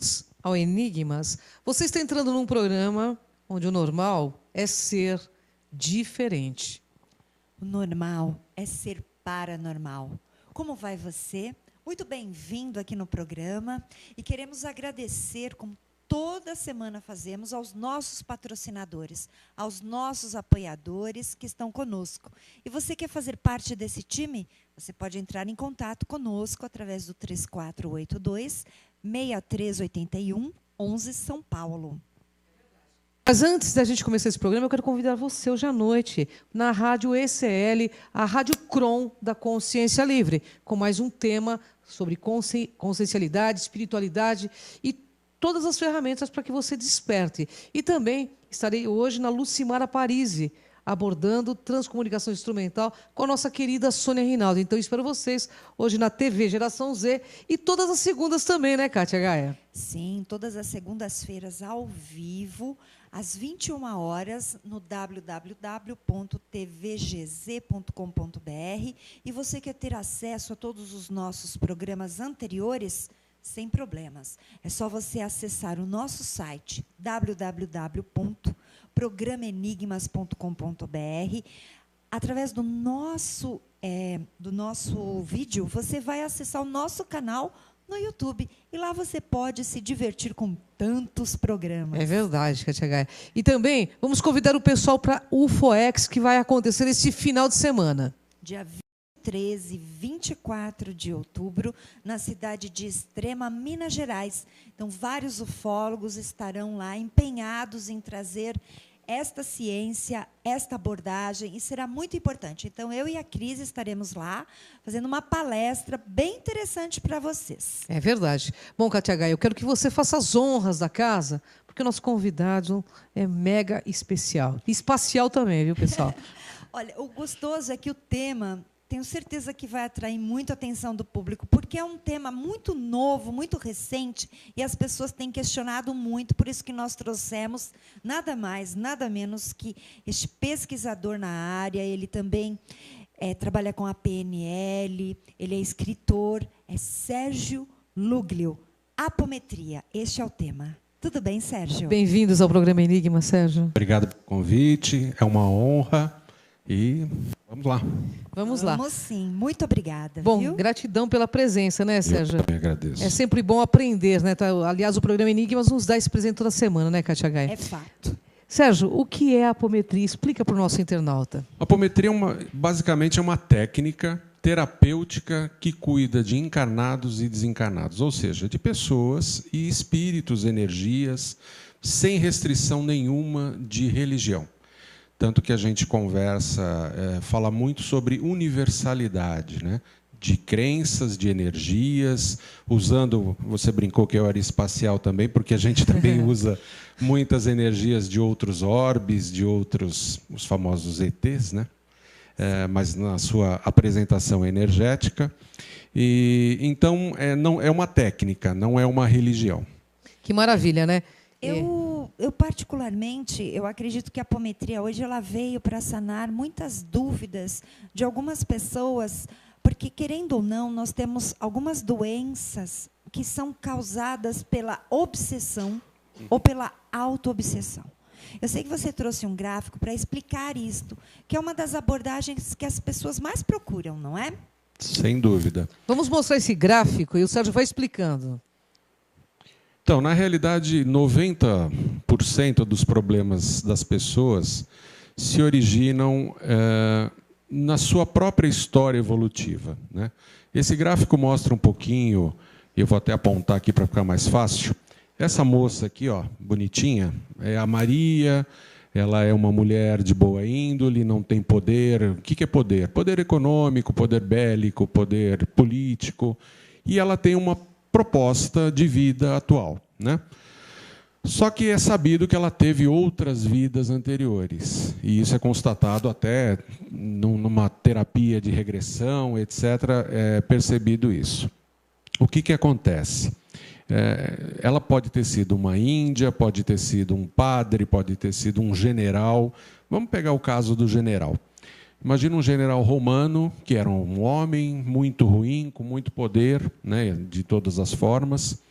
bem-vindos ao Enigmas. Você está entrando num programa onde o normal é ser diferente. O normal é ser paranormal. Como vai você? Muito bem-vindo aqui no programa e queremos agradecer, como toda semana fazemos, aos nossos patrocinadores, aos nossos apoiadores que estão conosco. E você quer fazer parte desse time? Você pode entrar em contato conosco através do 3482-6381, 11 São Paulo. Mas antes da gente começar esse programa, eu quero convidar você hoje à noite na Rádio ECL, a Rádio Cron da Consciência Livre, com mais um tema sobre consciencialidade, espiritualidade e todas as ferramentas para que você desperte. E também estarei hoje na Lucimara Parisi, abordando transcomunicação instrumental com a nossa querida Sônia Rinaldo. Então, espero vocês hoje na TV Geração Z e todas as segundas também, né, Kátia Gaia? Sim, todas as segundas-feiras ao vivo, às 21 horas, no www.tvgz.com.br. E você quer ter acesso a todos os nossos programas anteriores? Sem problemas. É só você acessar o nosso site, www.programaenigmas.com.br. Através do nosso vídeo, você vai acessar o nosso canal no YouTube. E lá você pode se divertir com tantos programas. É verdade, Kátia Gaia. E também vamos convidar o pessoal para o UFOX, que vai acontecer esse final de semana. Dia 13 e 24 de outubro, na cidade de Extrema, Minas Gerais. Então, vários ufólogos estarão lá empenhados em trazer esta ciência, esta abordagem, e será muito importante. Então, eu e a Cris estaremos lá fazendo uma palestra bem interessante para vocês. É verdade. Bom, Kátia Gaia, eu quero que você faça as honras da casa, porque o nosso convidado é mega especial. E espacial também, viu, pessoal? Olha, o gostoso é que o tema, tenho certeza que vai atrair muito a atenção do público, porque é um tema muito novo, muito recente, e as pessoas têm questionado muito, por isso que nós trouxemos nada mais, nada menos que este pesquisador na área. Ele também trabalha com a PNL, ele é escritor, é Sérgio Luglio. Apometria, este é o tema. Tudo bem, Sérgio? Bem-vindos ao programa Enigma, Sérgio. Obrigado pelo convite, é uma honra. E vamos lá. Vamos lá. Vamos sim. Muito obrigada. Bom, viu? Gratidão pela presença, né, Sérgio? Eu também agradeço. É sempre bom aprender, né? Aliás, o programa Enigmas nos dá esse presente toda semana, né, Kátia Gaia? É fato. Sérgio, o que é a apometria? Explica para o nosso internauta. A apometria basicamente é uma técnica terapêutica que cuida de encarnados e desencarnados, ou seja, de pessoas e espíritos, energias, sem restrição nenhuma de religião. Tanto que a gente fala muito sobre universalidade, né? De crenças, de energias, usando, você brincou que eu era espacial também, porque a gente também usa muitas energias de outros orbes, de outros, os famosos ETs, né? Mas na sua apresentação energética. E então não é uma técnica, não é uma religião. Que maravilha, né? Eu particularmente, eu acredito que a apometria hoje ela veio para sanar muitas dúvidas de algumas pessoas, porque, querendo ou não, nós temos algumas doenças que são causadas pela obsessão ou pela autoobsessão. Eu sei que você trouxe um gráfico para explicar isto, que é uma das abordagens que as pessoas mais procuram, não é? Sem dúvida. Vamos mostrar esse gráfico e o Sérgio vai explicando. Então, na realidade, 90% dos problemas das pessoas se originam na sua própria história evolutiva, né? Esse gráfico mostra um pouquinho, eu vou até apontar aqui para ficar mais fácil. Essa moça aqui, ó, bonitinha, é a Maria. Ela é uma mulher de boa índole, não tem poder. O que é poder? Poder econômico, poder bélico, poder político. E ela tem uma proposta de vida atual, né? Só que é sabido que ela teve outras vidas anteriores, e isso é constatado até numa terapia de regressão, etc., é percebido isso. O que acontece? Ela pode ter sido uma índia, pode ter sido um padre, pode ter sido um general. Vamos pegar o caso do general. Imagina um general romano, que era um homem muito ruim, com muito poder, né, de todas as formas,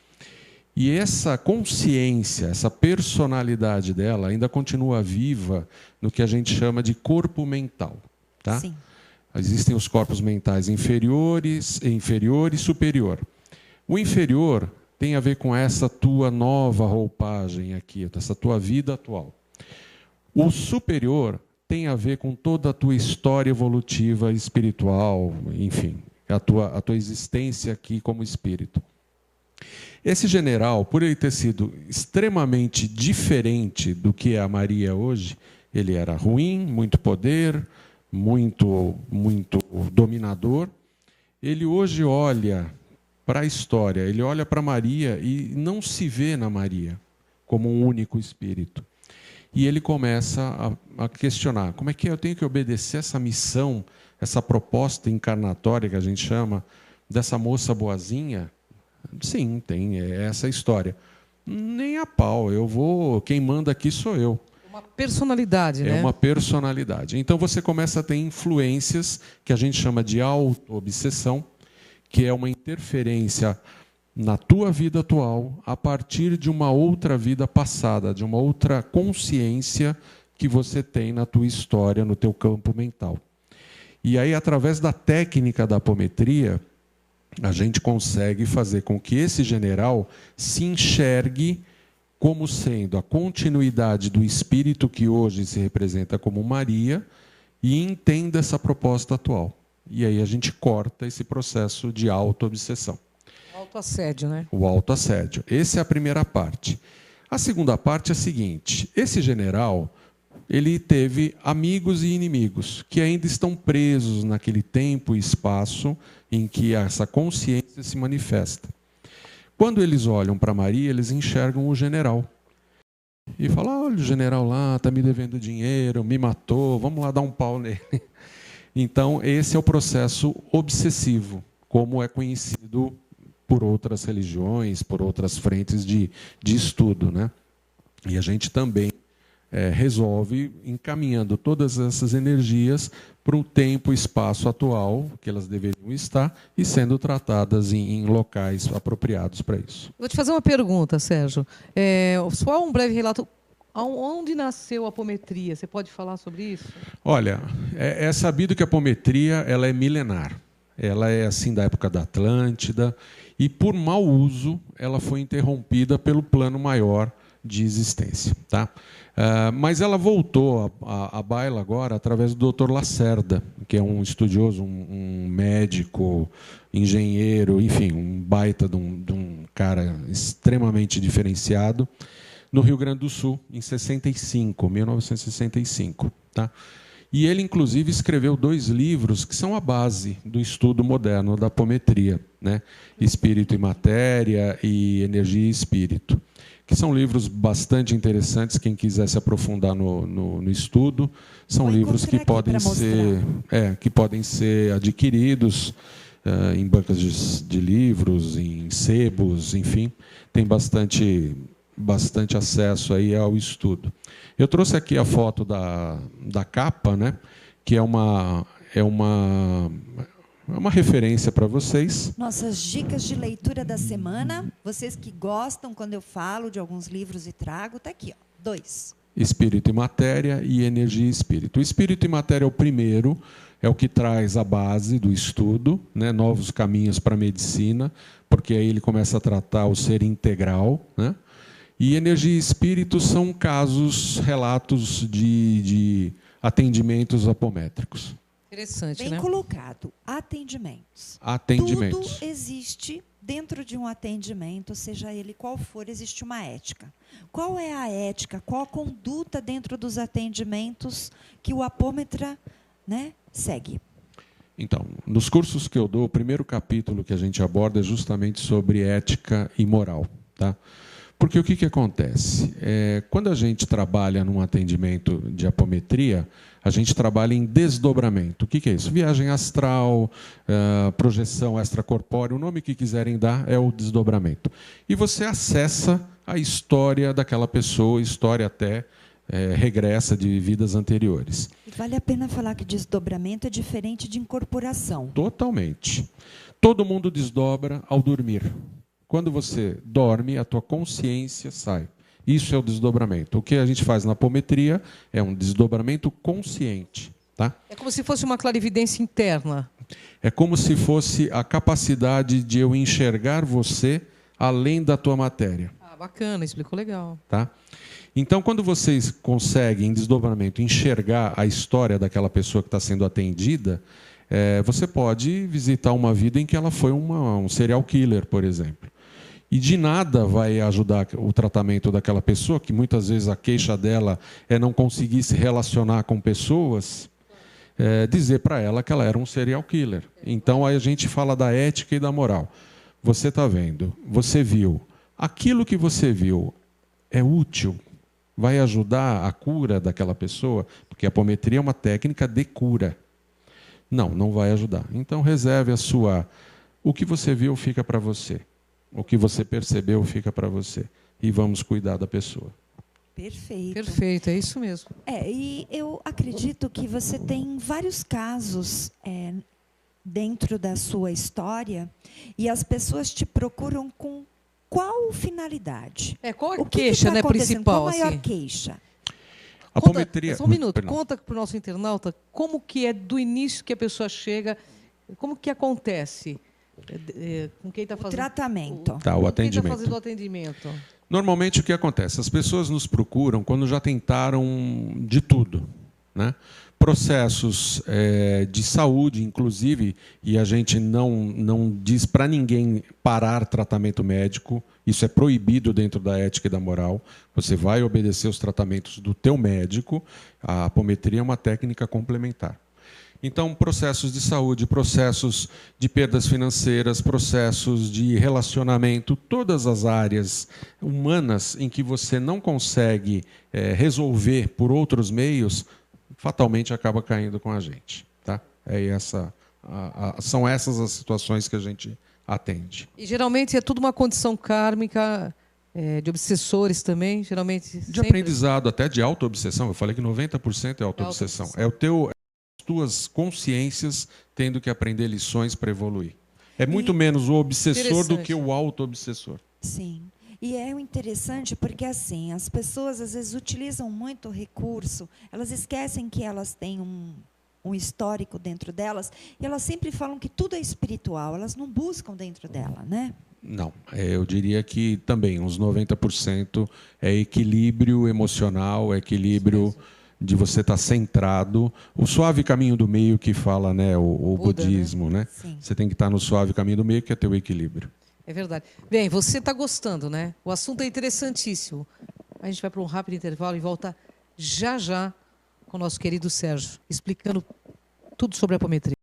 E essa consciência, essa personalidade dela ainda continua viva no que a gente chama de corpo mental. Tá? Sim. Existem os corpos mentais inferior e superior. O inferior tem a ver com essa tua nova roupagem aqui, essa tua vida atual. O superior tem a ver com toda a tua história evolutiva espiritual, enfim, a tua existência aqui como espírito. Esse general, por ele ter sido extremamente diferente do que é a Maria hoje, ele era ruim, muito poder, muito dominador. Ele hoje olha para a história, ele olha para Maria e não se vê na Maria como um único espírito. E ele começa a questionar, como é que eu tenho que obedecer essa missão, essa proposta encarnatória que a gente chama, dessa moça boazinha? Sim, tem essa história. Nem a pau, quem manda aqui sou eu. Uma personalidade, né? É uma personalidade. Então você começa a ter influências que a gente chama de auto-obsessão, que é uma interferência na tua vida atual a partir de uma outra vida passada, de uma outra consciência que você tem na tua história, no teu campo mental. E aí, através da técnica da apometria, a gente consegue fazer com que esse general se enxergue como sendo a continuidade do espírito que hoje se representa como Maria e entenda essa proposta atual. E aí a gente corta esse processo de auto-obsessão. Autoassédio, né? O autoassédio. Essa é a primeira parte. A segunda parte é a seguinte: esse general, ele teve amigos e inimigos que ainda estão presos naquele tempo e espaço em que essa consciência se manifesta. Quando eles olham para Maria, eles enxergam o general. E falam, olha, o general lá está me devendo dinheiro, me matou, vamos lá dar um pau nele. Então, esse é o processo obsessivo, como é conhecido por outras religiões, por outras frentes de estudo, né? E a gente também resolve encaminhando todas essas energias para o tempo e espaço atual que elas deveriam estar e sendo tratadas em locais apropriados para isso. Vou te fazer uma pergunta, Sérgio. Só um breve relato. Onde nasceu a apometria? Você pode falar sobre isso? Olha, é sabido que a apometria ela é milenar. Ela é assim da época da Atlântida e, por mau uso, ela foi interrompida pelo plano maior de existência. Tá? Mas ela voltou à baila agora através do Dr. Lacerda, que é um estudioso, um médico, engenheiro, enfim, um baita de um cara extremamente diferenciado, no Rio Grande do Sul, em 1965. Tá? E ele, inclusive, escreveu 2 livros que são a base do estudo moderno da apometria, né? Espírito e Matéria e Energia e Espírito, que são livros bastante interessantes, quem quiser se aprofundar no estudo. São livros que podem ser adquiridos em bancas de livros, em sebos, enfim. Tem bastante acesso aí ao estudo. Eu trouxe aqui a foto da capa, né, que é uma referência para vocês. Nossas dicas de leitura da semana. Vocês que gostam quando eu falo de alguns livros e trago, está aqui, ó, 2. Espírito e Matéria e Energia e Espírito. O Espírito e Matéria é o primeiro, é o que traz a base do estudo, né, novos caminhos para a medicina, porque aí ele começa a tratar o ser integral, né? E Energia e Espírito são relatos de atendimentos apométricos. Interessante, bem, né? colocado. Atendimentos. Atendimentos. Tudo existe dentro de um atendimento, seja ele qual for, existe uma ética. Qual é a ética, qual a conduta dentro dos atendimentos que o apômetra, né, segue? Então, nos cursos que eu dou, o primeiro capítulo que a gente aborda é justamente sobre ética e moral. Tá? Porque o que acontece? Quando a gente trabalha num atendimento de apometria, a gente trabalha em desdobramento. O que é isso? Viagem astral, projeção extracorpórea, o nome que quiserem dar é o desdobramento. E você acessa a história daquela pessoa, história até regressa de vidas anteriores. Vale a pena falar que desdobramento é diferente de incorporação. Totalmente. Todo mundo desdobra ao dormir. Quando você dorme, a tua consciência sai. Isso é o desdobramento. O que a gente faz na apometria é um desdobramento consciente. Tá? É como se fosse uma clarividência interna. É como se fosse a capacidade de eu enxergar você além da tua matéria. Ah, bacana, explicou legal. Tá? Então, quando vocês conseguem, em desdobramento, enxergar a história daquela pessoa que está sendo atendida, você pode visitar uma vida em que ela foi um serial killer, por exemplo. E de nada vai ajudar o tratamento daquela pessoa, que muitas vezes a queixa dela é não conseguir se relacionar com pessoas, dizer para ela que ela era um serial killer. Então, aí a gente fala da ética e da moral. Você está vendo, você viu. Aquilo que você viu é útil? Vai ajudar a cura daquela pessoa? Porque a apometria é uma técnica de cura. Não, não vai ajudar. Então, reserve a sua... O que você viu fica para você. O que você percebeu fica para você. E vamos cuidar da pessoa. Perfeito. Perfeito, é isso mesmo. E eu acredito que você tem vários casos dentro da sua história e as pessoas te procuram com qual finalidade? Qual a O que queixa, tá né, acontecendo? principal? Qual a maior Assim? queixa? A apometria... Só um minuto, Perdão. conta para o nosso internauta como que é do início que a pessoa chega, como que acontece com quem está fazendo tratamento. O com quem está atendimento. fazendo o atendimento. Normalmente o que acontece? As pessoas nos procuram quando já tentaram de tudo, né? Processos de saúde, inclusive, e a gente não diz para ninguém parar tratamento médico, isso é proibido dentro da ética e da moral. Você vai obedecer os tratamentos do teu médico. A apometria é uma técnica complementar. Então, processos de saúde, processos de perdas financeiras, processos de relacionamento, todas as áreas humanas em que você não consegue resolver por outros meios, fatalmente acaba caindo com a gente. Tá? São essas as situações que a gente atende. E geralmente é tudo uma condição kármica, de obsessores também, geralmente. De aprendizado, até de auto-obsessão. Eu falei que 90% é auto-obsessão. É as tuas consciências tendo que aprender lições para evoluir. É muito menos o obsessor do que o auto-obsessor. Sim. E é interessante porque, assim, as pessoas às vezes utilizam muito recurso, elas esquecem que elas têm um histórico dentro delas, e elas sempre falam que tudo é espiritual, elas não buscam dentro dela, né? Não, eu diria que também uns 90% é equilíbrio emocional, é equilíbrio de você estar centrado. O suave caminho do meio que fala, né, o Buda, budismo, né? Você tem que estar no suave caminho do meio, que é ter o equilíbrio. É verdade. Bem, você está gostando, né? O assunto é interessantíssimo. A gente vai para um rápido intervalo e volta já já com o nosso querido Sérgio, explicando tudo sobre a apometria.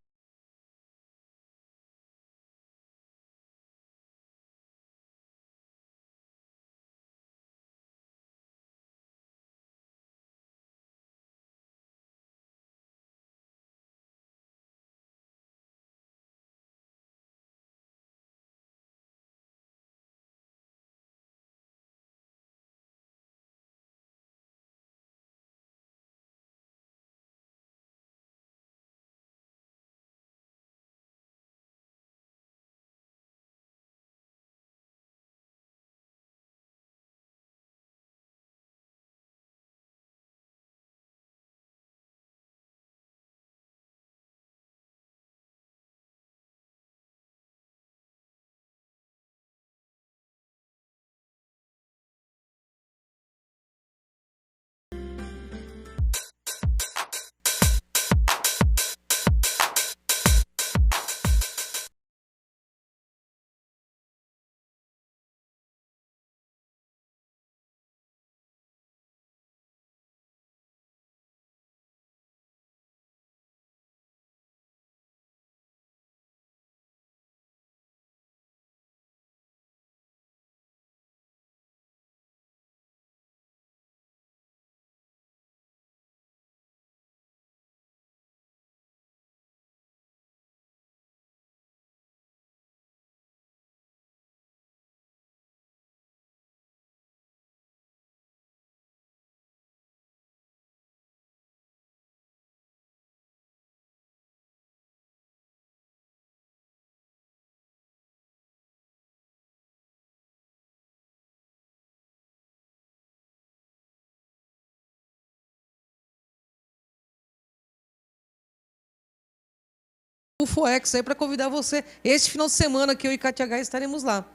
o FOEX aí para convidar você. Esse final de semana que eu e Kátia Gai estaremos lá.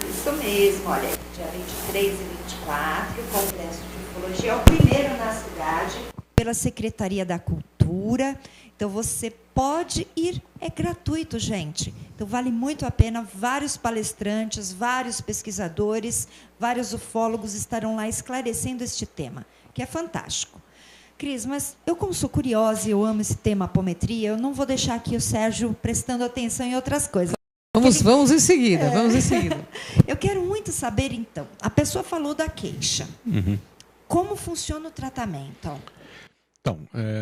Isso mesmo, olha, dia 23 e 24, o Congresso de Ufologia é o primeiro na cidade, pela Secretaria da Cultura. Então, você pode ir, é gratuito, gente. Então, vale muito a pena. Vários palestrantes, vários pesquisadores, vários ufólogos estarão lá esclarecendo este tema, que é fantástico. Cris, mas eu, como sou curiosa e eu amo esse tema apometria, eu não vou deixar aqui o Sérgio prestando atenção em outras coisas. Vamos em seguida, vamos em seguida. Eu quero muito saber, então, a pessoa falou da queixa. Como funciona o tratamento? Então,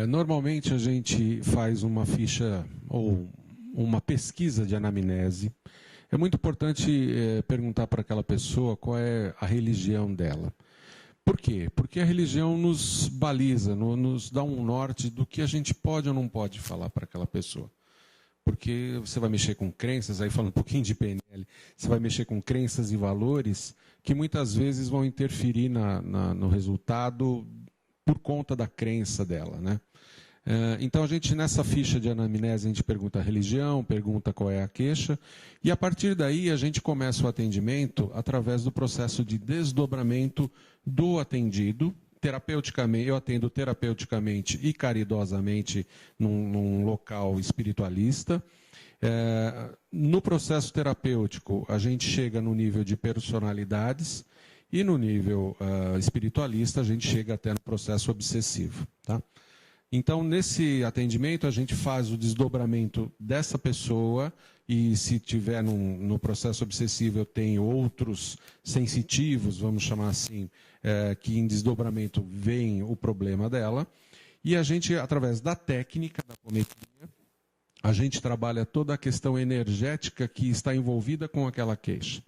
normalmente a gente faz uma ficha ou uma pesquisa de anamnese. É muito importante perguntar para aquela pessoa qual é a religião dela. Por quê? Porque a religião nos baliza, nos dá um norte do que a gente pode ou não pode falar para aquela pessoa. Porque você vai mexer com crenças, aí falando um pouquinho de PNL, você vai mexer com crenças e valores que muitas vezes vão interferir no resultado por conta da crença dela, né? Então, a gente, nessa ficha de anamnese, a gente pergunta a religião, pergunta qual é a queixa, e a partir daí a gente começa o atendimento através do processo de desdobramento do atendido. Terapeuticamente, eu atendo terapeuticamente e caridosamente num local espiritualista. No processo terapêutico, a gente chega no nível de personalidades, e no nível espiritualista, a gente chega até no processo obsessivo. Tá? Então, nesse atendimento, a gente faz o desdobramento dessa pessoa, e se tiver no processo obsessivo, eu tenho outros sensitivos, vamos chamar assim, que em desdobramento veem o problema dela. E a gente, através da técnica da apometria, a gente trabalha toda a questão energética que está envolvida com aquela queixa.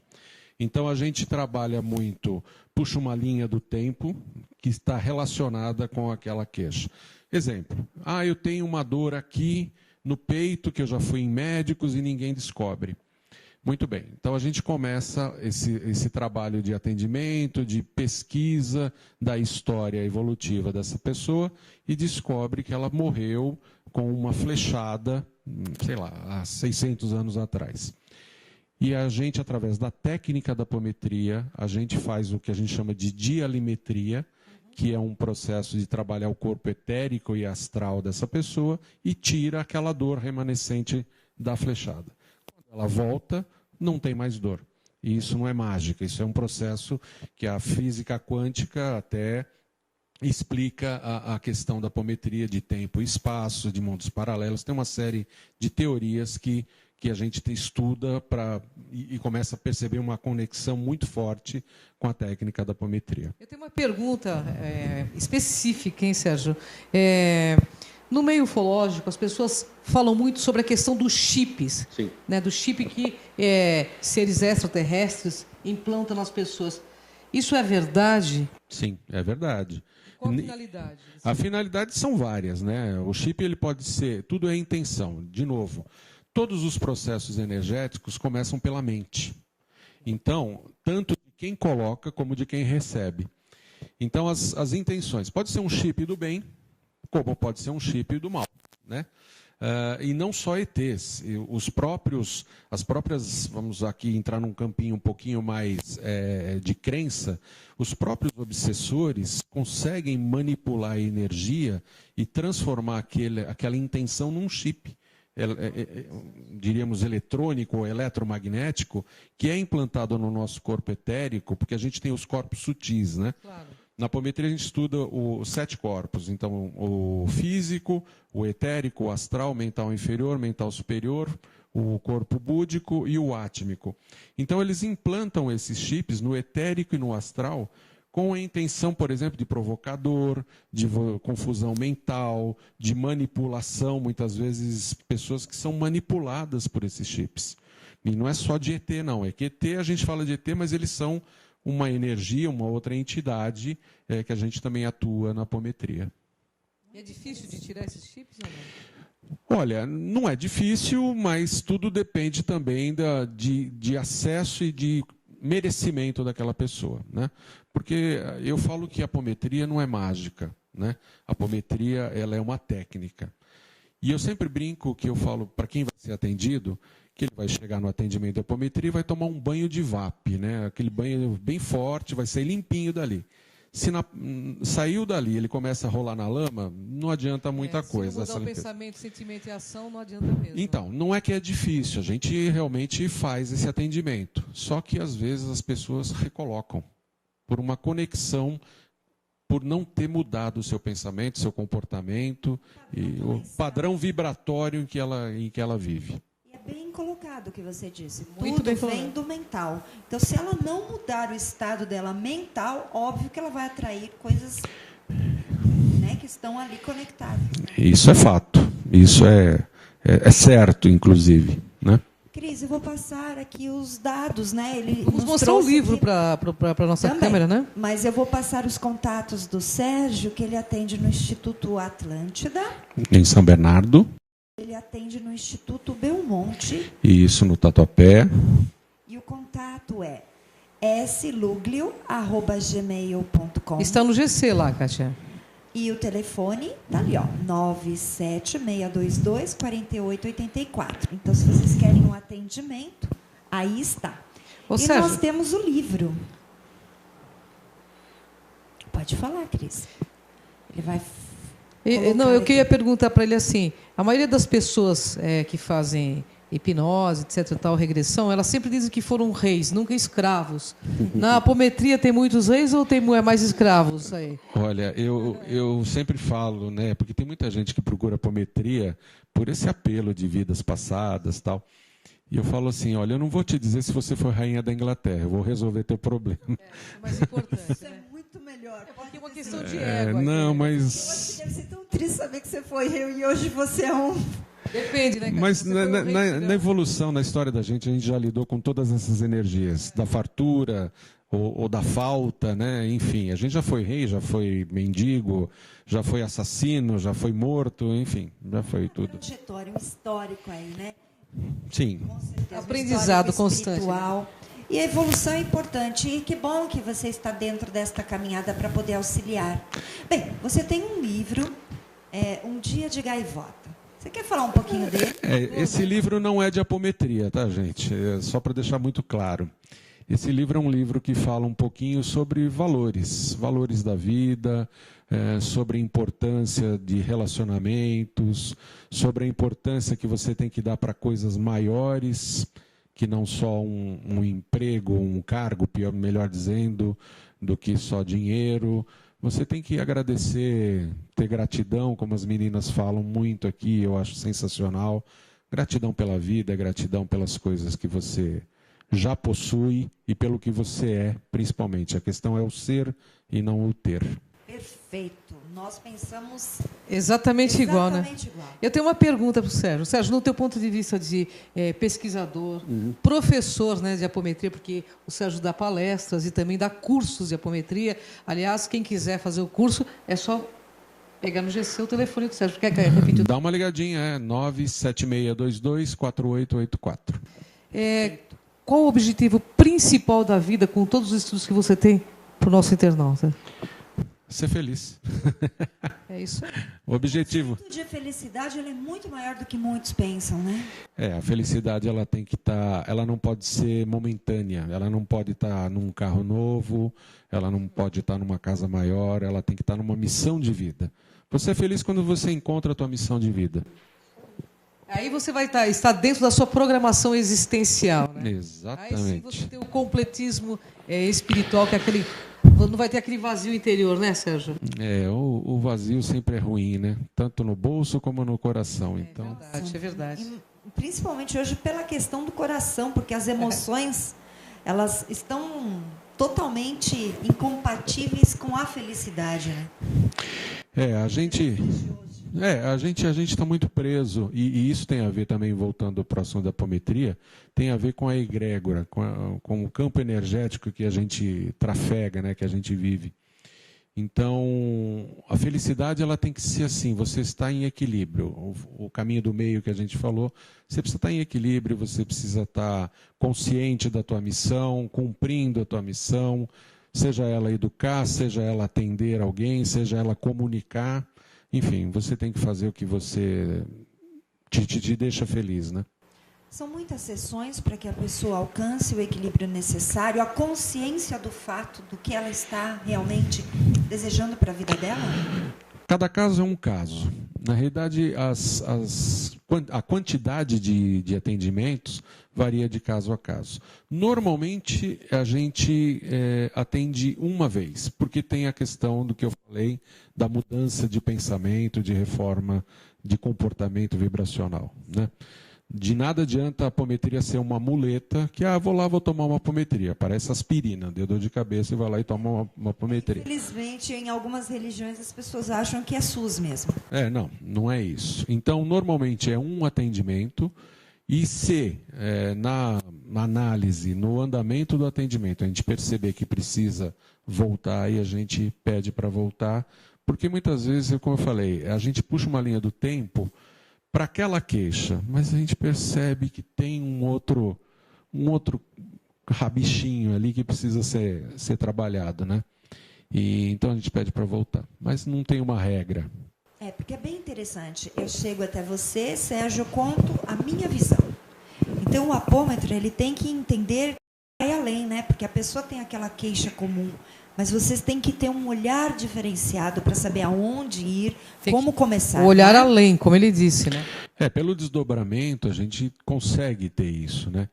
Então, a gente trabalha muito, puxa uma linha do tempo que está relacionada com aquela queixa. Exemplo, eu tenho uma dor aqui no peito, que eu já fui em médicos e ninguém descobre. Muito bem, então a gente começa esse trabalho de atendimento, de pesquisa da história evolutiva dessa pessoa e descobre que ela morreu com uma flechada, sei lá, há 600 anos atrás. E a gente, através da técnica da apometria, a gente faz o que a gente chama de dialimetria, que é um processo de trabalhar o corpo etérico e astral dessa pessoa e tira aquela dor remanescente da flechada. Quando ela volta, não tem mais dor. E isso não é mágica, isso é um processo que a física quântica até explica a questão da apometria de tempo e espaço, de mundos paralelos. Tem uma série de teorias que a gente estuda e começa a perceber uma conexão muito forte com a técnica da apometria. Eu tenho uma pergunta específica, hein, Sérgio? No meio ufológico, as pessoas falam muito sobre a questão dos chips. Sim. Né, do chip que seres extraterrestres implantam nas pessoas. Isso é verdade? Sim, é verdade. Qual a finalidade? A finalidade são várias, né? O chip ele pode ser, tudo é intenção. De novo, todos os processos energéticos começam pela mente. Então, tanto de quem coloca como de quem recebe. Então, as intenções. Pode ser um chip do bem, como pode ser um chip do mal, né? E não só ETs, as próprias, vamos aqui entrar num campinho um pouquinho mais de crença, os próprios obsessores conseguem manipular a energia e transformar aquela intenção num chip, diríamos eletrônico ou eletromagnético, que é implantado no nosso corpo etérico, porque a gente tem os corpos sutis, né? Claro. Na apometria a gente estuda os 7 corpos, então o físico, o etérico, o astral, o mental inferior, mental superior, o corpo búdico e o átmico. Então eles implantam esses chips no etérico e no astral com a intenção, por exemplo, de provocar dor, de confusão mental, de manipulação, muitas vezes pessoas que são manipuladas por esses chips. E não é só de ET, não. É que ET, a gente fala de ET, mas eles são uma energia, uma outra entidade que a gente também atua na apometria. E é difícil de tirar esses chips ou não? Olha, não é difícil, mas tudo depende também de acesso e de merecimento daquela pessoa, né? Porque eu falo que a apometria não é mágica, né? A apometria ela é uma técnica. E eu sempre brinco que eu falo para quem vai ser atendido, que ele vai chegar no atendimento de apometria e vai tomar um banho de VAP, né? Aquele banho bem forte, vai sair limpinho dali. Se saiu dali, ele começa a rolar na lama, não adianta muita coisa. Se não mudar o pensamento, sentimento e ação, não adianta mesmo. Então, não é que é difícil, a gente realmente faz esse atendimento. Só que, às vezes, as pessoas recolocam por uma conexão, por não ter mudado o seu pensamento, seu comportamento e o padrão vibratório em que ela vive. Bem colocado o que você disse. Muito bem Tudo vem do mental. Então, se ela não mudar o estado dela mental, óbvio que ela vai atrair coisas, né, que estão ali conectadas. Isso é fato. Isso é certo, inclusive, né? Cris, eu vou passar aqui os dados, né? Ele Vamos mostrar o livro para a nossa também, câmera, né? Mas eu vou passar os contatos do Sérgio, que ele atende no Instituto Atlântida. Em São Bernardo. Ele atende no Instituto Belmonte. Isso, no Tatuapé. E o contato é sluglio@gmail.com. Está no GC lá, Kátia. E o telefone tá ali, ó, 97622-4884. Então, se vocês querem um atendimento, aí está. Ô, e Sérgio, nós temos o livro. Pode falar, Cris. Ele vai... eu queria perguntar para ele assim, a maioria das pessoas que fazem hipnose, etc, tal, regressão, elas sempre dizem que foram reis, nunca escravos. Na apometria tem muitos reis ou tem mais escravos aí? Olha, eu sempre falo, né, porque tem muita gente que procura apometria por esse apelo de vidas passadas, tal. E eu falo assim, olha, eu não vou te dizer se você foi rainha da Inglaterra, eu vou resolver teu problema. Isso é mais importante. Isso é muito melhor. É porque é uma questão de ego. Não, né? mas... Eu acho que deve ser tão triste saber que você foi rei e hoje você é um... Depende, né? Cara? Mas na evolução, na história da gente, a gente já lidou com todas essas energias, da fartura ou da falta, né? Enfim, a gente já foi rei, já foi mendigo, já foi assassino, já foi morto, enfim, já foi tudo. Um trajetório histórico aí, né? Sim. Com certeza, Aprendizado um histórico constante, espiritual. E a evolução é importante. E que bom que você está dentro desta caminhada para poder auxiliar. Bem, você tem um livro, Um Dia de Gaivota. Você quer falar um pouquinho dele? Esse livro não é de apometria, tá, gente? É só para deixar muito claro. Esse livro é um livro que fala um pouquinho sobre valores da vida, sobre a importância de relacionamentos, sobre a importância que você tem que dar para coisas maiores, que não só um emprego, um cargo, melhor dizendo, do que só dinheiro. Você tem que agradecer, ter gratidão, como as meninas falam muito aqui, eu acho sensacional. Gratidão pela vida, gratidão pelas coisas que você já possui e pelo que você é, principalmente. A questão é o ser e não o ter. Perfeito. Nós pensamos Exatamente igual, né? igual. Eu tenho uma pergunta para o Sérgio. Sérgio, no teu ponto de vista de pesquisador, professor, né, de apometria, porque o Sérgio dá palestras e também dá cursos de apometria. Aliás, quem quiser fazer o curso, é só pegar no GC o telefone do Sérgio. Quer repetir? Dá uma ligadinha, 97622-4884. Qual o objetivo principal da vida, com todos os estudos que você tem, para o nosso internauta? Ser feliz. É isso aí. O objetivo. O conceito de felicidade ele é muito maior do que muitos pensam, né? A felicidade ela tem que estar, ela não pode ser momentânea, ela não pode estar num carro novo, ela não pode estar numa casa maior, ela tem que estar numa missão de vida. Você é feliz quando você encontra a tua missão de vida. Aí você vai estar dentro da sua programação existencial, né? Exatamente. Aí sim você tem o completismo espiritual, que é aquele... Não vai ter aquele vazio interior, né, Sérgio? O vazio sempre é ruim, né? Tanto no bolso como no coração. Então... É verdade. E, principalmente hoje pela questão do coração, porque as emoções elas estão totalmente incompatíveis com a felicidade, né? A gente está muito preso, e isso tem a ver também, voltando ao próximo da apometria, tem a ver com a egrégora, com o campo energético que a gente trafega, né, que a gente vive. Então, a felicidade ela tem que ser assim, você está em equilíbrio. O caminho do meio que a gente falou, você precisa estar em equilíbrio, você precisa estar consciente da tua missão, cumprindo a tua missão, seja ela educar, seja ela atender alguém, seja ela comunicar. Enfim, você tem que fazer o que você te deixa feliz, né? São muitas sessões para que a pessoa alcance o equilíbrio necessário, a consciência do fato do que ela está realmente desejando para a vida dela? Cada caso é um caso. Na realidade, a quantidade de atendimentos varia de caso a caso. Normalmente, a gente atende uma vez, porque tem a questão do que eu falei, da mudança de pensamento, de reforma de comportamento vibracional, né? De nada adianta a apometria ser uma muleta, que, vou tomar uma apometria. Parece aspirina, deu dor de cabeça e vai lá e toma uma apometria. Infelizmente, em algumas religiões, as pessoas acham que é SUS mesmo. Não é isso. Então, normalmente é um atendimento, e se na análise, no andamento do atendimento, a gente perceber que precisa voltar, aí a gente pede para voltar, porque muitas vezes, como eu falei, a gente puxa uma linha do tempo para aquela queixa, mas a gente percebe que tem um outro rabichinho ali que precisa ser trabalhado, né? E então a gente pede para voltar, mas não tem uma regra. Porque é bem interessante. Eu chego até você, Sérgio, eu conto a minha visão. Então o apômetro, ele tem que entender, vai além, né? Porque a pessoa tem aquela queixa comum, mas vocês têm que ter um olhar diferenciado para saber aonde ir, como começar. O olhar além, como ele disse, né? Pelo desdobramento a gente consegue ter isso, né?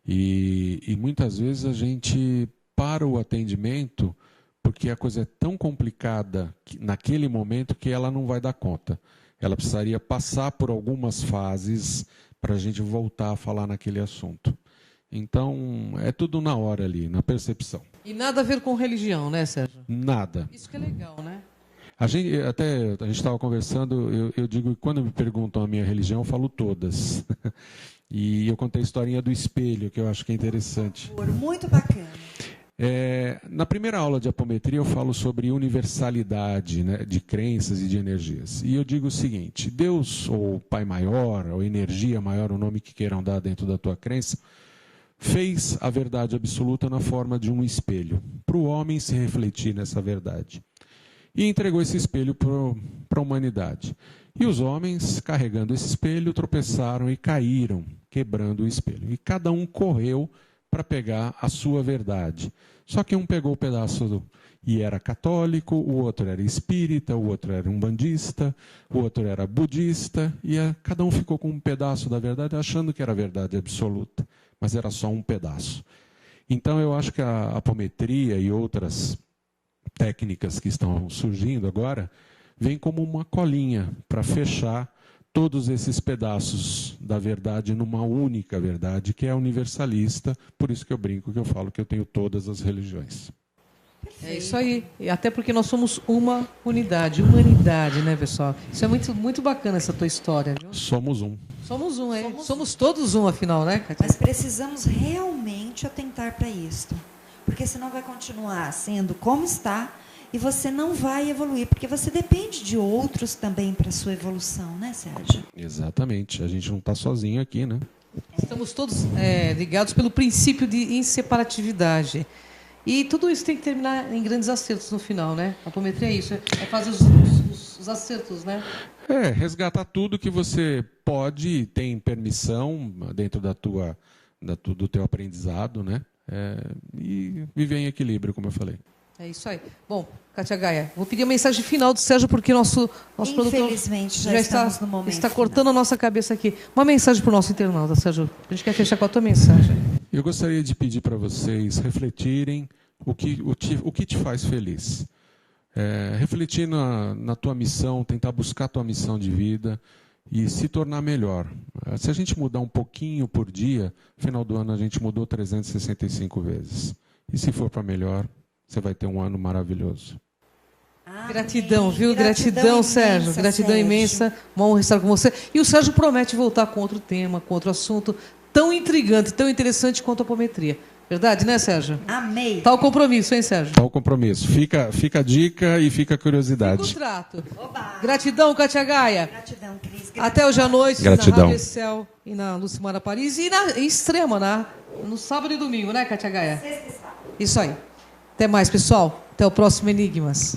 E muitas vezes a gente para o atendimento porque a coisa é tão complicada naquele momento que ela não vai dar conta. Ela precisaria passar por algumas fases para a gente voltar a falar naquele assunto. Então, é tudo na hora ali, na percepção. E nada a ver com religião, né, Sérgio? Nada. Isso que é legal, né? A gente estava conversando, eu digo que quando me perguntam a minha religião, eu falo todas. E eu contei a historinha do espelho, que eu acho que é interessante. Muito bacana. Na primeira aula de apometria, eu falo sobre universalidade, né, de crenças e de energias. E eu digo o seguinte: Deus, ou Pai Maior, ou energia maior, o nome que queiram dar dentro da tua crença, fez a verdade absoluta na forma de um espelho, para o homem se refletir nessa verdade. E entregou esse espelho para a humanidade. E os homens, carregando esse espelho, tropeçaram e caíram, quebrando o espelho. E cada um correu para pegar a sua verdade. Só que um pegou o pedaço e era católico, o outro era espírita, o outro era umbandista, o outro era budista, e cada um ficou com um pedaço da verdade, achando que era a verdade absoluta, mas era só um pedaço. Então eu acho que a apometria e outras técnicas que estão surgindo agora vem como uma colinha para fechar todos esses pedaços da verdade numa única verdade, que é universalista. Por isso que eu brinco, que eu falo que eu tenho todas as religiões. É isso aí. E até porque nós somos uma unidade, humanidade, né, pessoal? Isso é muito, muito bacana, essa tua história, viu? Somos um. Somos um, hein? Somos todos um, afinal, né, Cátia? Mas precisamos realmente atentar para isto. Porque senão vai continuar sendo como está e você não vai evoluir, porque você depende de outros também para a sua evolução, né, Sérgio? Exatamente. A gente não está sozinho aqui, né? Estamos todos ligados pelo princípio de inseparatividade. E tudo isso tem que terminar em grandes acertos no final, né? A apometria é isso, é fazer os acertos, né? Resgatar tudo que você pode e tem permissão dentro do teu aprendizado, né? E viver em equilíbrio, como eu falei. É isso aí. Bom, Cátia Gaia, vou pedir a mensagem final do Sérgio, porque nosso produtor infelizmente já estamos no momento está cortando a nossa cabeça aqui. Uma mensagem para o nosso internauta, Sérgio. A gente quer fechar com a tua mensagem. Eu gostaria de pedir para vocês refletirem o que te faz feliz. Refletir na tua missão, tentar buscar a tua missão de vida e se tornar melhor. Se a gente mudar um pouquinho por dia, no final do ano a gente mudou 365 vezes. E se for para melhor, você vai ter um ano maravilhoso. Gratidão, viu? Gratidão, Sérgio. Gratidão imensa. Uma honra estar com você. E o Sérgio promete voltar com outro tema, com outro assunto tão intrigante, tão interessante quanto a apometria. Verdade, né, Sérgio? Amei. Tá o compromisso, hein, Sérgio? Tá o compromisso. Fica a dica e fica a curiosidade. Fica o trato. Oba. Gratidão, Cátia Gaia. Gratidão, Cris. Gratidão. Até hoje à noite, Gratidão. na Rádio Excel e na Lucimara Paris. E na Extrema, no sábado e domingo, né, Cátia Gaia? Sexta e sábado. Isso aí. Até mais, pessoal. Até o próximo Enigmas.